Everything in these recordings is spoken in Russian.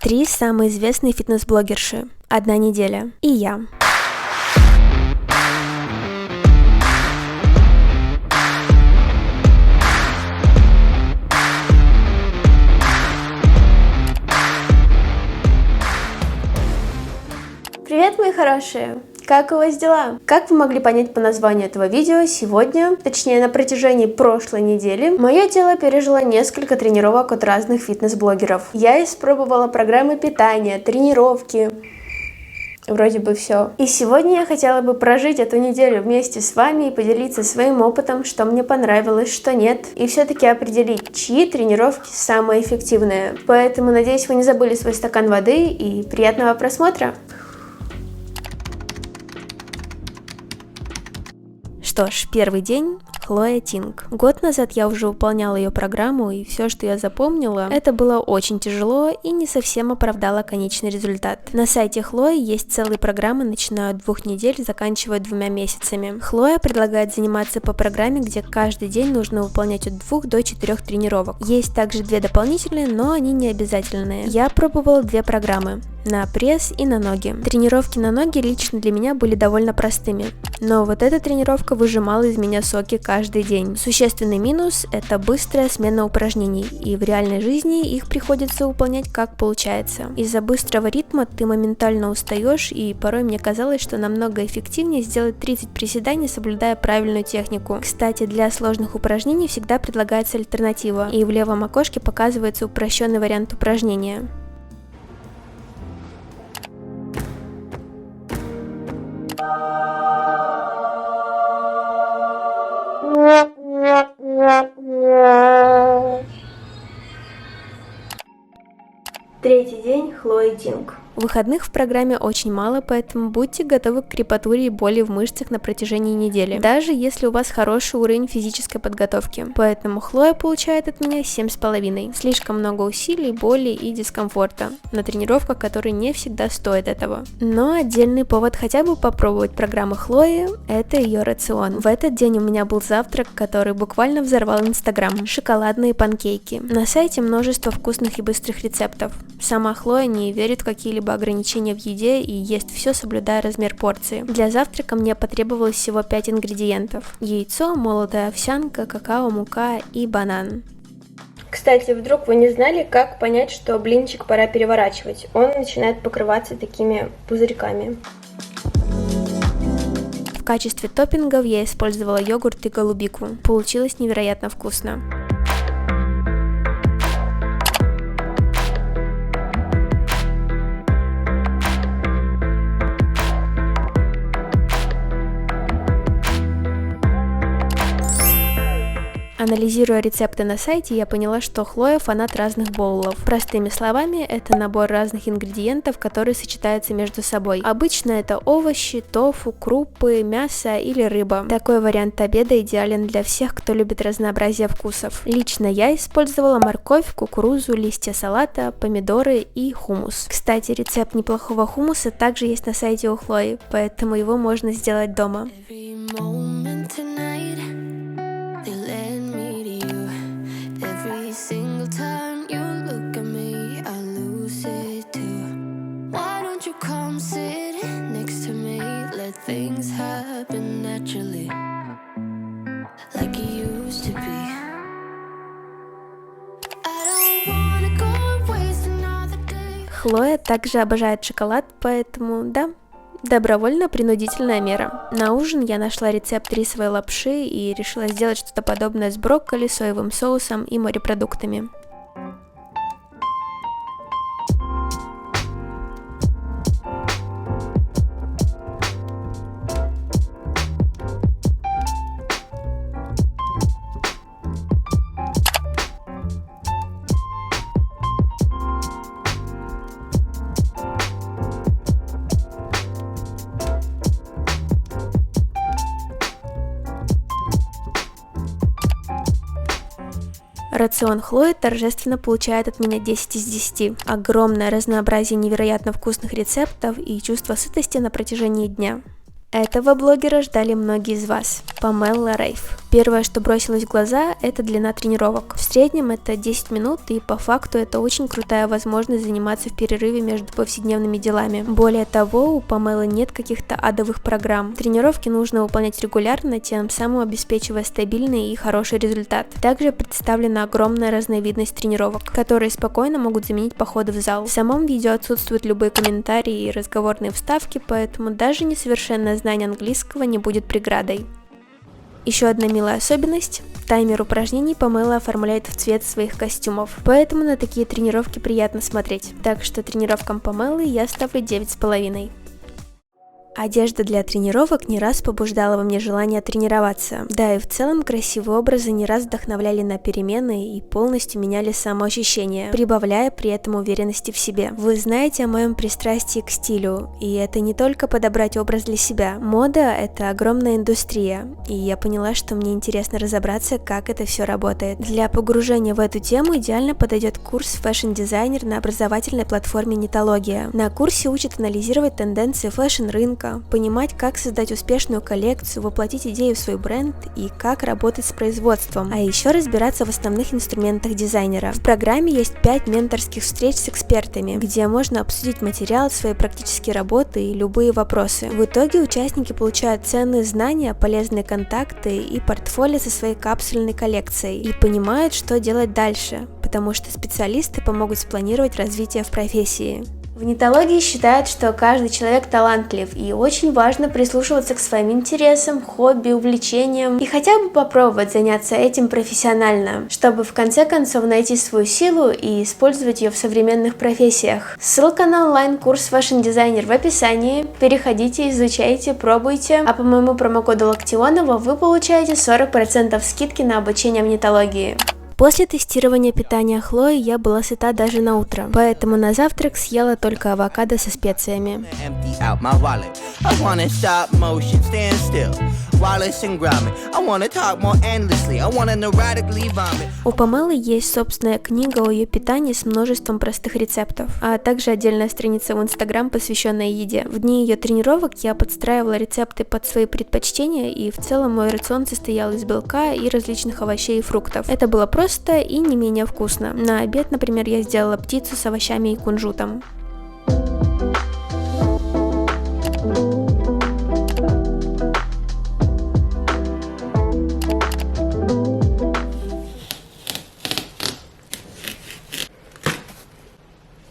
3 самые известные фитнес-блогерши. 1 неделя. И я. Привет, мои хорошие! Как у вас дела? Как вы могли понять по названию этого видео, сегодня, точнее на протяжении прошлой недели, мое тело пережило несколько тренировок от разных фитнес-блогеров. Я испробовала программы питания, тренировки, вроде бы все. И сегодня я хотела бы прожить эту неделю вместе с вами и поделиться своим опытом, что мне понравилось, что нет, и все-таки определить, чьи тренировки самые эффективные. Поэтому надеюсь, вы не забыли свой стакан воды и приятного просмотра! Что ж, первый день – Хлоя Тинг. Год назад я уже выполняла ее программу, и все, что я запомнила, это было очень тяжело и не совсем оправдало конечный результат. На сайте Хлои есть целые программы, начиная от 2 недель, заканчивая 2 месяцами. Хлоя предлагает заниматься по программе, где каждый день нужно выполнять от 2 до 4 тренировок. Есть также 2 дополнительные, но они не обязательные. Я пробовала 2 программы – на пресс и на ноги. Тренировки на ноги лично для меня были довольно простыми, но вот эта тренировка выжимала из меня соки каждый день. Существенный минус – это быстрая смена упражнений, и в реальной жизни их приходится выполнять как получается. Из-за быстрого ритма ты моментально устаешь, и порой мне казалось, что намного эффективнее сделать 30 приседаний, соблюдая правильную технику. Кстати, для сложных упражнений всегда предлагается альтернатива, и в левом окошке показывается упрощенный вариант упражнения. Третий день Хлои Тинг. Выходных в программе очень мало, поэтому будьте готовы к крепатуре и боли в мышцах на протяжении недели, даже если у вас хороший уровень физической подготовки. Поэтому Хлоя получает от меня 7,5. Слишком много усилий, боли и дискомфорта на тренировках, которые не всегда стоят этого. Но отдельный повод хотя бы попробовать программу Хлои – это ее рацион. В этот день у меня был завтрак, который буквально взорвал Инстаграм. Шоколадные панкейки. На сайте множество вкусных и быстрых рецептов. Сама Хлоя не верит в какие-либо ограничения в еде и ест все, соблюдая размер порции. Для завтрака мне потребовалось всего 5 ингредиентов: яйцо, молотая овсянка, какао, мука и банан. Кстати, вдруг вы не знали, как понять, что блинчик пора переворачивать? Он начинает покрываться такими пузырьками. В качестве топпингов я использовала йогурт и голубику. Получилось невероятно вкусно. Анализируя рецепты на сайте, я поняла, что Хлоя фанат разных боулов. Простыми словами, это набор разных ингредиентов, которые сочетаются между собой. Обычно это овощи, тофу, крупы, мясо или рыба. Такой вариант обеда идеален для всех, кто любит разнообразие вкусов. Лично я использовала морковь, кукурузу, листья салата, помидоры и хумус. Кстати, рецепт неплохого хумуса также есть на сайте у Хлои, поэтому его можно сделать дома. Хлоя также обожает шоколад, поэтому да, добровольно-принудительная мера. На ужин я нашла рецепт рисовой лапши и решила сделать что-то подобное с брокколи, соевым соусом и морепродуктами. Рацион Хлои торжественно получает от меня 10 из 10. Огромное разнообразие невероятно вкусных рецептов и чувство сытости на протяжении дня. Этого блогера ждали многие из вас. Памела Рейф. Первое, что бросилось в глаза, это длина тренировок. В среднем это 10 минут, и по факту это очень крутая возможность заниматься в перерыве между повседневными делами. Более того, у Памелы нет каких-то адовых программ. Тренировки нужно выполнять регулярно, тем самым обеспечивая стабильный и хороший результат. Также представлена огромная разновидность тренировок, которые спокойно могут заменить походы в зал. В самом видео отсутствуют любые комментарии и разговорные вставки, поэтому даже несовершенное знание английского не будет преградой. Еще одна милая особенность – таймер упражнений Памела оформляет в цвет своих костюмов, поэтому на такие тренировки приятно смотреть. Так что тренировкам Памелы я ставлю 9,5. Одежда для тренировок не раз побуждала во мне желание тренироваться. Да и в целом красивые образы не раз вдохновляли на перемены и полностью меняли самоощущение, прибавляя при этом уверенности в себе. Вы знаете о моем пристрастии к стилю, и это не только подобрать образ для себя. Мода – это огромная индустрия, и я поняла, что мне интересно разобраться, как это все работает. Для погружения в эту тему идеально подойдет курс фэшн-дизайнер на образовательной платформе Нитология. На курсе учат анализировать тенденции фэшн-рынка, понимать, как создать успешную коллекцию, воплотить идею в свой бренд и как работать с производством, а еще разбираться в основных инструментах дизайнера. В программе есть 5 менторских встреч с экспертами, где можно обсудить материал, свои практические работы и любые вопросы. В итоге участники получают ценные знания, полезные контакты и портфолио со своей капсульной коллекцией и понимают, что делать дальше, потому что специалисты помогут спланировать развитие в профессии. В нитологии считают, что каждый человек талантлив, и очень важно прислушиваться к своим интересам, хобби, увлечениям и хотя бы попробовать заняться этим профессионально, чтобы в конце концов найти свою силу и использовать ее в современных профессиях. Ссылка на онлайн-курс фэшн-дизайнер в описании. Переходите, изучайте, пробуйте, а по моему промокоду Локтионова вы получаете 40% скидки на обучение в нитологии. После тестирования питания Хлои я была сыта даже на утро, поэтому на завтрак съела только авокадо со специями. У Памелы есть собственная книга о ее питании с множеством простых рецептов, а также отдельная страница в Инстаграм, посвященная еде. В дни ее тренировок я подстраивала рецепты под свои предпочтения, и в целом мой рацион состоял из белка и различных овощей и фруктов. Это было просто и не менее вкусно. На обед, например, я сделала птицу с овощами и кунжутом.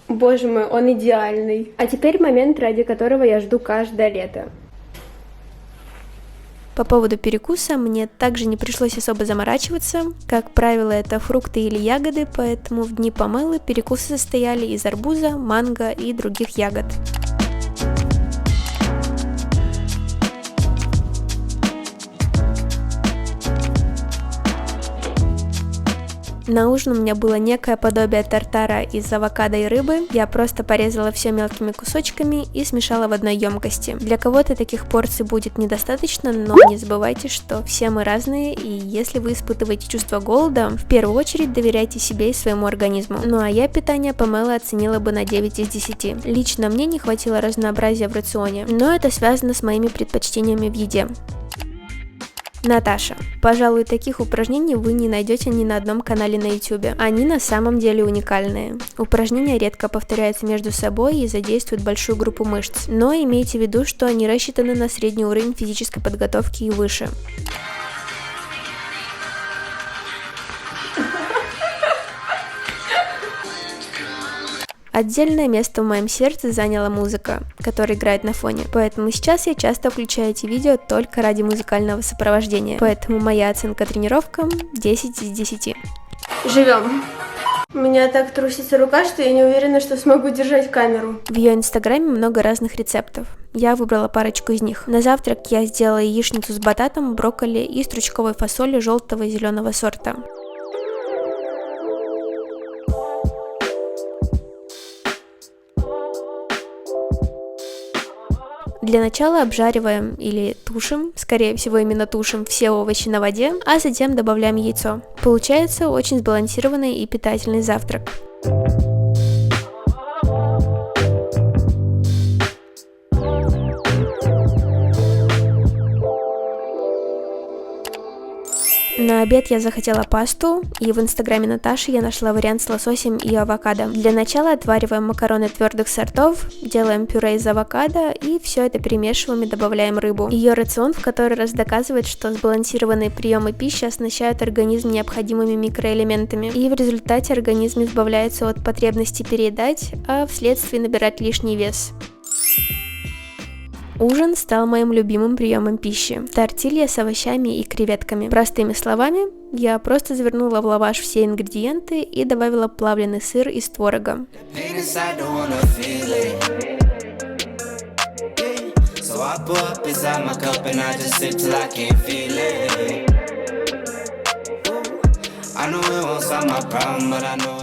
Боже мой, он идеальный. А теперь момент, ради которого я жду каждое лето. По поводу перекуса мне также не пришлось особо заморачиваться. Как правило, это фрукты или ягоды, поэтому в дни Памелы перекусы состояли из арбуза, манго и других ягод. На ужин у меня было некое подобие тартара из авокадо и рыбы. Я просто порезала все мелкими кусочками и смешала в одной емкости. Для кого-то таких порций будет недостаточно, но не забывайте, что все мы разные, и если вы испытываете чувство голода, в первую очередь доверяйте себе и своему организму. Ну а я питание Памелы оценила бы на 9 из 10. Лично мне не хватило разнообразия в рационе, но это связано с моими предпочтениями в еде. Наташа. Пожалуй, таких упражнений вы не найдете ни на одном канале на YouTube. Они на самом деле уникальные. Упражнения редко повторяются между собой и задействуют большую группу мышц, но имейте в виду, что они рассчитаны на средний уровень физической подготовки и выше. Отдельное место в моем сердце заняла музыка, которая играет на фоне, поэтому сейчас я часто включаю эти видео только ради музыкального сопровождения, поэтому моя оценка тренировкам 10 из 10. Живем! У меня так трусится рука, что я не уверена, что смогу держать камеру. В ее инстаграме много разных рецептов. Я выбрала парочку из них. На завтрак я сделала яичницу с бататом, брокколи и стручковой фасолью желтого и зеленого сорта. Для начала обжариваем или тушим, скорее всего именно тушим все овощи на воде, а затем добавляем яйцо. Получается очень сбалансированный и питательный завтрак. На обед я захотела пасту, и в инстаграме Наташи я нашла вариант с лососем и авокадо. Для начала отвариваем макароны твердых сортов, делаем пюре из авокадо и все это перемешиваем и добавляем рыбу. Ее рацион в который раз доказывает, что сбалансированные приемы пищи оснащают организм необходимыми микроэлементами, и в результате организм избавляется от потребности переедать, а вследствие набирать лишний вес. Ужин стал моим любимым приемом пищи. Тортилья с овощами и креветками. Простыми словами, я просто завернула в лаваш все ингредиенты и добавила плавленый сыр из творога.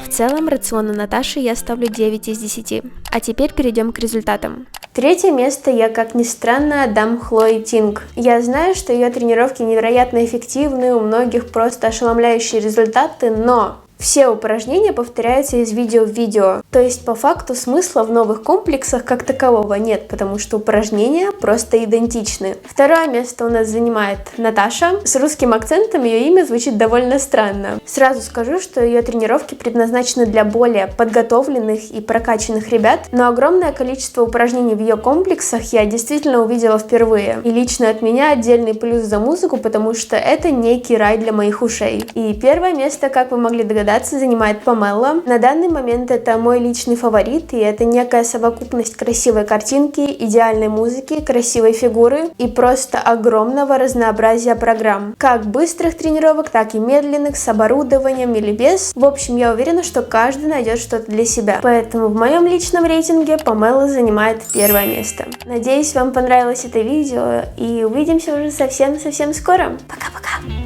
В целом, рациону Наташи я ставлю 9 из 10. А теперь перейдем к результатам. Третье место я, как ни странно, отдам Хлое Тинг. Я знаю, что ее тренировки невероятно эффективны, у многих просто ошеломляющие результаты, но все упражнения повторяются из видео в видео. То есть, по факту, смысла в новых комплексах как такового нет, потому что упражнения просто идентичны. Второе место у нас занимает Наташа. С русским акцентом ее имя звучит довольно странно. Сразу скажу, что ее тренировки предназначены для более подготовленных и прокачанных ребят, но огромное количество упражнений в ее комплексах я действительно увидела впервые. И лично от меня отдельный плюс за музыку, потому что это некий рай для моих ушей. И первое место, как вы могли догадаться, занимает Памела. На данный момент это мой личный фаворит, и это некая совокупность красивой картинки, идеальной музыки, красивой фигуры и просто огромного разнообразия программ. Как быстрых тренировок, так и медленных, с оборудованием или без. В общем, я уверена, что каждый найдет что-то для себя. Поэтому в моем личном рейтинге Памела занимает первое место. Надеюсь, вам понравилось это видео, и увидимся уже совсем-совсем скоро. Пока-пока!